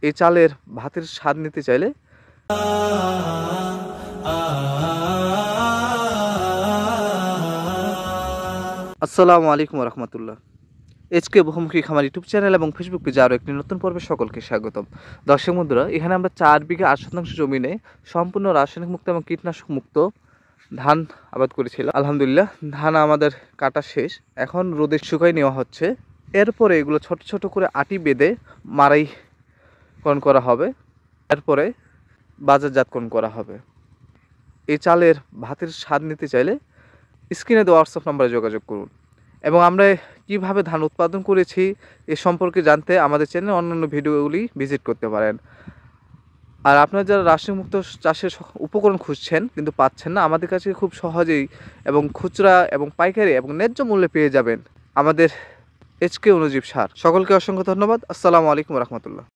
এই চালের ভাতের স্বাদ নিতে চাইলে আসসালামু আলাইকুম রহমতুল্লাহ। এইচকে বহুমুখী খামার ইউটিউব চ্যানেল এবং ফেসবুক পেজে আরও একটি নতুন পর্বে সকলকে স্বাগতম। দর্শক বন্ধুরা, এখানে আমরা 4 বিঘা 8 শতাংশ জমিনে সম্পূর্ণ রাসায়নিক মুক্ত এবং কীটনাশক মুক্ত ধান আবাদ করেছিলাম। আলহামদুলিল্লাহ, ধান আমাদের কাটা শেষ, এখন রোদে শুকাই নেওয়া হচ্ছে। এরপরে এগুলো ছোট ছোট করে আটি বেঁধে মাড়াইকরণ করা হবে, এরপরে বাজারজাতকরণ করা হবে। এই চালের ভাতের স্বাদ নিতে চাইলে স্ক্রিনে দেওয়া হোয়াটসঅ্যাপ নম্বরে যোগাযোগ করুন। এবং আমরা কিভাবে ধান উৎপাদন করেছি এ সম্পর্কে জানতে আমাদের চ্যানেলে অন্যান্য ভিডিওগুলি ভিজিট করতে পারেন। আর আপনারা যারা রাসায়নিক মুক্ত চাষের উপকরণ খুঁজছেন কিন্তু পাচ্ছেন না, আমাদের কাছে খুব সহজেই এবং খুচরা এবং পাইকারি এবং ন্যায্য মূল্যে পেয়ে যাবেন আমাদের এইচকে অনুজীব সার। সকলকে অসংখ্য ধন্যবাদ। আসসালামু আলাইকুম রহমতুল্লাহ।